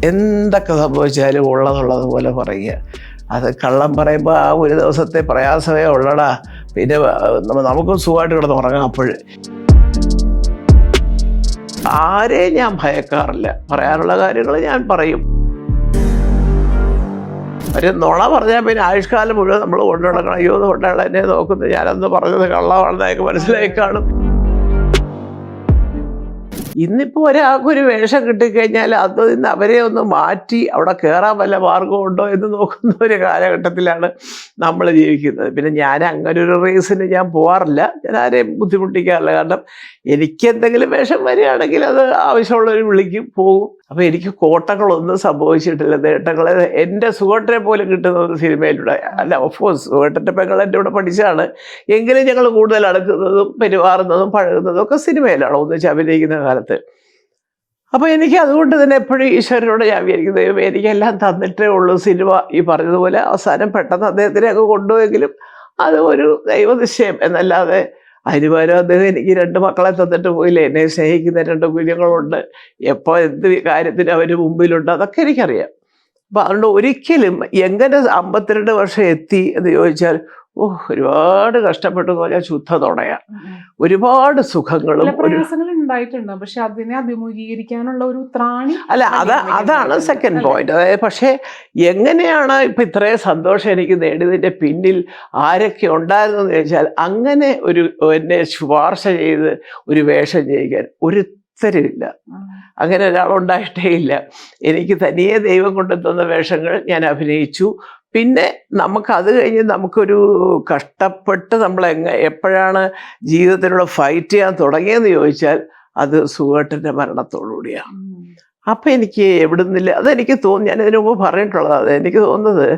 എന്തൊക്കെ സംഭവിച്ചാലും ഉള്ളതുള്ളതുപോലെ പറയുക. അത് കള്ളം പറയുമ്പോൾ ആ ഒരു ദിവസത്തെ പ്രയാസമേ ഉള്ളടാ, പിന്നെ നമുക്കും സുഖമായിട്ട് കിടന്ന് ഉറങ്ങാം. അപ്പോൾ ആരെയും ഞാൻ ഭയക്കാറില്ല, പറയാനുള്ള കാര്യങ്ങൾ ഞാൻ പറയും. ഒരു നുണ പറഞ്ഞാൽ പിന്നെ ആയുഷ്കാലം മുഴുവൻ നമ്മൾ കൊണ്ടു നടക്കണം. അയ്യോ കൊണ്ടാണ് എന്നെ നോക്കുന്നത്, ഞാനന്ന് പറഞ്ഞത് കള്ളമാണെന്നൊക്കെ മനസ്സിലായി കാണും. ഇന്നിപ്പോൾ ഒരാൾക്കൊരു വേഷം കിട്ടിക്കഴിഞ്ഞാൽ അതിൽ നിന്ന് അവരെ ഒന്ന് മാറ്റി അവിടെ കയറാൻ വല്ല മാർഗമുണ്ടോ എന്ന് നോക്കുന്ന ഒരു കാലഘട്ടത്തിലാണ് നമ്മൾ ജീവിക്കുന്നത്. പിന്നെ ഞാൻ അങ്ങനെ ഒരു റീസന് ഞാൻ പോകാറില്ല, ഞാൻ ആരെയും ബുദ്ധിമുട്ടിക്കാറില്ല. കാരണം എനിക്ക് എന്തെങ്കിലും വേഷം വരികയാണെങ്കിൽ അത് ആവശ്യമുള്ളവർ വിളിക്കും, പോകും. അപ്പോൾ എനിക്ക് കോട്ടങ്ങളൊന്നും സംഭവിച്ചിട്ടില്ല, നേട്ടങ്ങൾ. എൻ്റെ സുഖേട്ടനെ പോലും കിട്ടുന്നത് സിനിമയിലൂടെ അല്ല. ഓഫ്കോഴ്സ് സുഖേട്ടൻ്റെ പെങ്ങൾ എൻ്റെ കൂടെ പഠിച്ചാണ്, എങ്കിലും ഞങ്ങൾ കൂടുതൽ അടുക്കുന്നതും പെരുമാറുന്നതും പഴകുന്നതും ഒക്കെ സിനിമയിലാണ് ഒന്നിച്ച് അഭിനയിക്കുന്ന കാലത്ത്. അപ്പോൾ എനിക്ക് അതുകൊണ്ട് തന്നെ എപ്പോഴും ഈശ്വരനോട് ഞാൻ വിചാരിക്കും, ദൈവം എനിക്കെല്ലാം തന്നിട്ടേ ഉള്ളൂ. സിനിമ ഈ പറഞ്ഞതുപോലെ അവസാനം പെട്ടെന്ന് അദ്ദേഹത്തിനെ ഒക്കെ കൊണ്ടുപോയെങ്കിലും അത് ഒരു ദൈവനിശ്ചയം എന്നല്ലാതെ അതിന് പകരം അദ്ദേഹം എനിക്ക് 2 മക്കളെ തന്നിട്ട് പോയില്ലേ. എന്നെ സ്നേഹിക്കുന്ന 2 കുഞ്ഞുങ്ങളുണ്ട്, എപ്പോൾ എന്ത് കാര്യത്തിന് അവർ മുമ്പിലുണ്ട്, അതൊക്കെ എനിക്കറിയാം. അപ്പം അതുകൊണ്ട് ഒരിക്കലും എങ്ങനെ 52 വർഷം എത്തി എന്ന് ചോദിച്ചാൽ ഒരുപാട് കഷ്ടപ്പെട്ടു എന്ന് പറഞ്ഞാൽ ശുദ്ധ നുണയാണ്. ഒരുപാട് സുഖങ്ങളും ഉണ്ടായിട്ടുണ്ട്, പക്ഷെ അതിനെ അഭിമുഖീകരിക്കാനുള്ള ഒരു ത്രാണി അല്ല, അതാണ് സെക്കൻഡ് പോയിന്റ്. അതായത് പക്ഷേ എങ്ങനെയാണ് ഇപ്പം ഇത്രയും സന്തോഷം എനിക്ക് നേടിയതിൻ്റെ പിന്നിൽ ആരൊക്കെ ഉണ്ടായിരുന്നെന്ന് ചോദിച്ചാൽ, അങ്ങനെ ഒരു എന്നെ ശുപാർശ ചെയ്ത് ഒരു വേഷം ചെയ്യിക്കാൻ ഒരുത്തരുമില്ല. അങ്ങനെ ഒരാളുണ്ടായിട്ടേ ഇല്ല. എനിക്ക് തനിയെ ദൈവം കൊണ്ടെത്തുന്ന വേഷങ്ങൾ ഞാൻ അഭിനയിച്ചു. പിന്നെ നമുക്കത് കഴിഞ്ഞ് നമുക്കൊരു കഷ്ടപ്പെട്ട് നമ്മൾ എപ്പോഴാണ് ജീവിതത്തിലൂടെ ഫൈറ്റ് ചെയ്യാൻ തുടങ്ങിയെന്ന് ചോദിച്ചാൽ അത് സുഖേട്ടൻ്റെ മരണത്തോടുകൂടിയാണ്. അപ്പം എനിക്ക് എവിടുന്നില്ല, അതെനിക്ക് തോന്നി, ഞാൻ ഇതിനു മുമ്പ് പറഞ്ഞിട്ടുള്ളത്. അത് എനിക്ക് തോന്നുന്നത്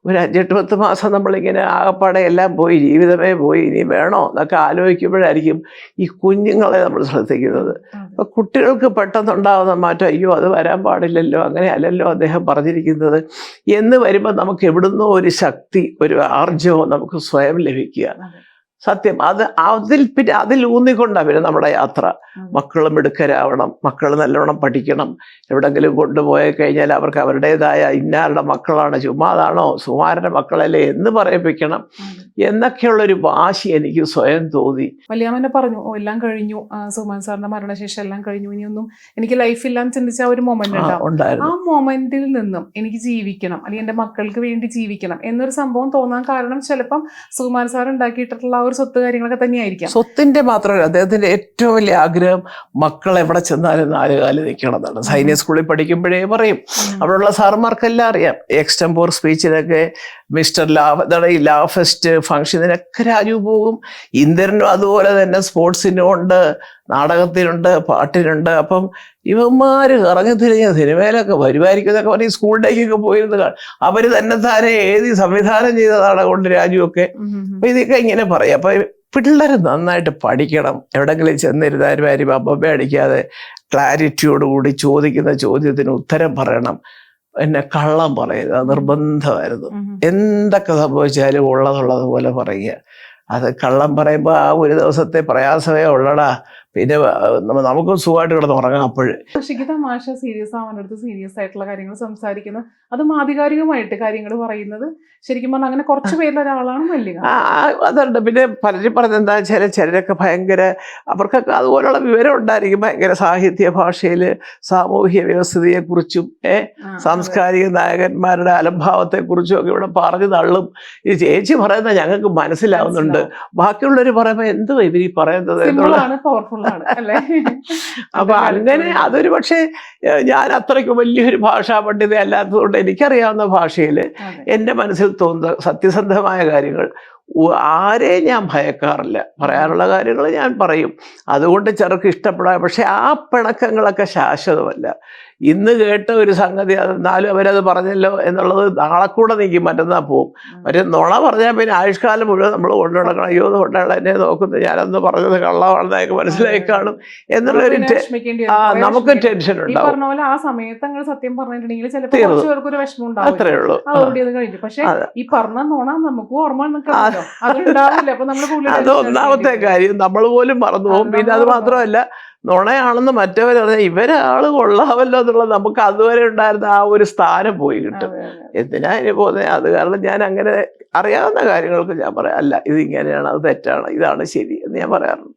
ഒരു 5-8 മാസം നമ്മളിങ്ങനെ ആകപ്പാടെ എല്ലാം പോയി, ജീവിതമേ പോയി, ഇനി വേണോ എന്നൊക്കെ ആലോചിക്കുമ്പോഴായിരിക്കും ഈ കുഞ്ഞുങ്ങളെ നമ്മൾ ശ്രദ്ധിക്കുന്നത്. അപ്പോൾ കുട്ടികൾക്ക് പെട്ടെന്നുണ്ടാകുന്ന മാറ്റം, അയ്യോ അത് വരാൻ പാടില്ലല്ലോ, അങ്ങനെ അല്ലല്ലോ അദ്ദേഹം പറഞ്ഞിരിക്കുന്നത് എന്ന് വരുമ്പോൾ നമുക്ക് എവിടുന്നോ ഒരു ശക്തി, ഒരു ആർജവം നമുക്ക് സ്വയം ലഭിക്കുക. സത്യം. പിന്നെ അതിൽ ഊന്നിക്കൊണ്ടാണ് പിന്നെ നമ്മുടെ യാത്ര. മക്കൾ മിടുക്കരാവണം, മക്കൾ നല്ലോണം പഠിക്കണം, എവിടെങ്കിലും കൊണ്ടുപോയി കഴിഞ്ഞാൽ അവർക്ക് അവരുടേതായ ഇന്നാരുടെ മക്കളാണ്, ചുമ്മാതാണോ സുമാരൻ്റെ മക്കളല്ലേ എന്ന് പറയിപ്പിക്കണം എന്നൊക്കെയുള്ളൊരു വാശി എനിക്ക് സ്വയം തോന്നി. വല്യാമ്മ പറഞ്ഞു എല്ലാം കഴിഞ്ഞു, സുമാൻ സാറിന്റെ മരണശേഷം എല്ലാം കഴിഞ്ഞു, ഇനിയൊന്നും എനിക്ക് ലൈഫില്ലാന്ന് ചിന്തിച്ച ഒരു മൊമെന്റ് ഉണ്ടായിരുന്നു. ആ മൊമെന്റിൽ നിന്നും എനിക്ക് ജീവിക്കണം, അല്ലെങ്കിൽ എൻ്റെ മക്കൾക്ക് വേണ്ടി ജീവിക്കണം എന്നൊരു സംഭവം തോന്നാൻ കാരണം ചിലപ്പം സുമാൻ സാർ ഉണ്ടാക്കിയിട്ടുള്ള ഒരു സ്വത്ത് കാര്യങ്ങളൊക്കെ തന്നെയായിരിക്കാം. സ്വത്തിന്റെ മാത്രമല്ല, അദ്ദേഹത്തിന്റെ ഏറ്റവും വലിയ ആഗ്രഹം മക്കൾ എവിടെ ചെന്നാലും 4 കാലിൽ നിൽക്കണം എന്നാണ്. സൈനിക സ്കൂളിൽ പഠിക്കുമ്പോഴേ പറയും, അവിടെയുള്ള സാറുമാർക്കെല്ലാം അറിയാം. എക്സ്റ്റംപോർ സ്പീച്ചിലൊക്കെ മിസ്റ്റർ ലാ ഫെസ്റ്റ് ഫംഗ്ഷനിനൊക്കെ രാജു പോകും. ഇന്ദ്രനും അതുപോലെ തന്നെ സ്പോർട്സിനും ഉണ്ട്, നാടകത്തിനുണ്ട്, പാട്ടിനുണ്ട്. അപ്പം ഇവന്മാർ ഇറങ്ങി തിരിഞ്ഞ സിനിമയിലൊക്കെ വരുമായിരിക്കും എന്നൊക്കെ പറഞ്ഞ് സ്കൂളിലേക്കൊക്കെ പോയിരുന്നത് അവർ തന്നെ താനെ എഴുതി സംവിധാനം ചെയ്ത നാടകം കൊണ്ട് രാജുവൊക്കെ. അപ്പൊ ഇതൊക്കെ ഇങ്ങനെ പറയാം. അപ്പൊ പിള്ളേർ നന്നായിട്ട് പഠിക്കണം, എവിടെങ്കിലും ചെന്നിരുന്നാലും അമ്മ അടിക്കാതെ ക്ലാരിറ്റിയോടുകൂടി ചോദിക്കുന്ന ചോദ്യത്തിന് ഉത്തരം പറയണം, എന്നെ കള്ളം പറയുക നിർബന്ധമായിരുന്നു. എന്തൊക്കെ സംഭവിച്ചാലും ഉള്ളതുള്ളതുപോലെ പറയുക. അത് കള്ളം പറയുമ്പോൾ ആ ഒരു ദിവസത്തെ പ്രയാസമേ ഉള്ളടാ, പിന്നെ നമുക്കും സുഖമായിട്ട് കിടന്ന് ഉറങ്ങാം. അപ്പോൾ ശിഖിത മാഷ സീരിയസ് ആവാൻ്റെ അടുത്ത് സീരിയസ് ആയിട്ടുള്ള കാര്യങ്ങൾ സംസാരിക്കുന്നത്, അതും ആധികാരികമായിട്ട് കാര്യങ്ങൾ പറയുന്നത് ശരിക്കും പറഞ്ഞാൽ അങ്ങനെ കുറച്ച് പേരിൽ ഒരാളാണ് മല്ലിക. അതുണ്ട്. പിന്നെ പലരും പറഞ്ഞത് എന്താ വെച്ചാൽ ചിലരൊക്കെ ഭയങ്കര, അവർക്കൊക്കെ അതുപോലുള്ള വിവരം ഉണ്ടായിരിക്കും, ഭയങ്കര സാഹിത്യ ഭാഷയിൽ സാമൂഹ്യ വ്യവസ്ഥിതിയെക്കുറിച്ചും സാംസ്കാരിക നായകന്മാരുടെ അലംഭാവത്തെക്കുറിച്ചും ഒക്കെ ഇവിടെ പറഞ്ഞു തള്ളും. ഈ ചേച്ചി പറയുന്നത് ഞങ്ങൾക്ക് മനസ്സിലാവുന്നുണ്ട്, ബാക്കിയുള്ളവർ പറയുമ്പോൾ എന്തോ ഇവർ പറയുന്നത് പവർഫുൾ. അപ്പൊ അങ്ങനെ അതൊരു പക്ഷേ ഞാൻ അത്രയ്ക്ക് വലിയൊരു ഭാഷാ പണ്ഡിത അല്ലാത്തതുകൊണ്ട് എനിക്കറിയാവുന്ന ഭാഷയിൽ എൻ്റെ മനസ്സിൽ തോന്നുന്ന സത്യസന്ധമായ കാര്യങ്ങൾ ആരെയും ഞാൻ ഭയക്കാറില്ല, പറയാനുള്ള കാര്യങ്ങൾ ഞാൻ പറയും. അതുകൊണ്ട് ചിലർക്ക് ഇഷ്ടപ്പെടാം. പക്ഷെ ആ പിണക്കങ്ങളൊക്കെ ശാശ്വതമല്ല. ഇന്ന് കേട്ട ഒരു സംഗതി എന്നാലും അവരത് പറഞ്ഞല്ലോ എന്നുള്ളത് നാളെ കൂടെ നീക്കും, മറ്റന്നാൾ പോവും. ഒരു നുണ പറഞ്ഞാൽ പിന്നെ ആയുഷ്കാലം മുഴുവൻ നമ്മൾ കൊണ്ടു നടക്കണം. അയ്യോ കൊണ്ടാണ് എന്നെ നോക്കുന്നത്, ഞാനന്ന് പറഞ്ഞത് കള്ളമാണെന്നൊക്കെ മനസ്സിലായി കാണും എന്നുള്ളൊരു നമുക്ക് ടെൻഷൻ ഉണ്ടാവും. ആ സമയത്ത് സത്യം പറഞ്ഞിട്ടുണ്ടെങ്കിൽ ചിലപ്പോൾ അത്രേ ഉള്ളൂ. പക്ഷെ ഈ പറഞ്ഞ നുണ നമുക്ക് ഓർമ്മ അത് ഒന്നാമത്തെ കാര്യം, നമ്മൾ പോലും മറന്നു പോകും. പിന്നെ അത് മാത്രമല്ല നുണയാണെന്ന് മറ്റവർ പറഞ്ഞാൽ ഇവരാള് കൊള്ളാമല്ലോ എന്നുള്ളത് നമുക്ക് അതുവരെ ഉണ്ടായിരുന്ന ആ ഒരു സ്ഥാനം പോയി കിട്ടും. എന്തിനാ ഇനി പോകുന്നത്? അത് കാരണം ഞാൻ അങ്ങനെ അറിയാവുന്ന കാര്യങ്ങൾക്ക് ഞാൻ പറയാം, അല്ല ഇത് ഇങ്ങനെയാണ്, അത് തെറ്റാണ്, ഇതാണ് ശരി എന്ന് ഞാൻ പറയാറുണ്ട്.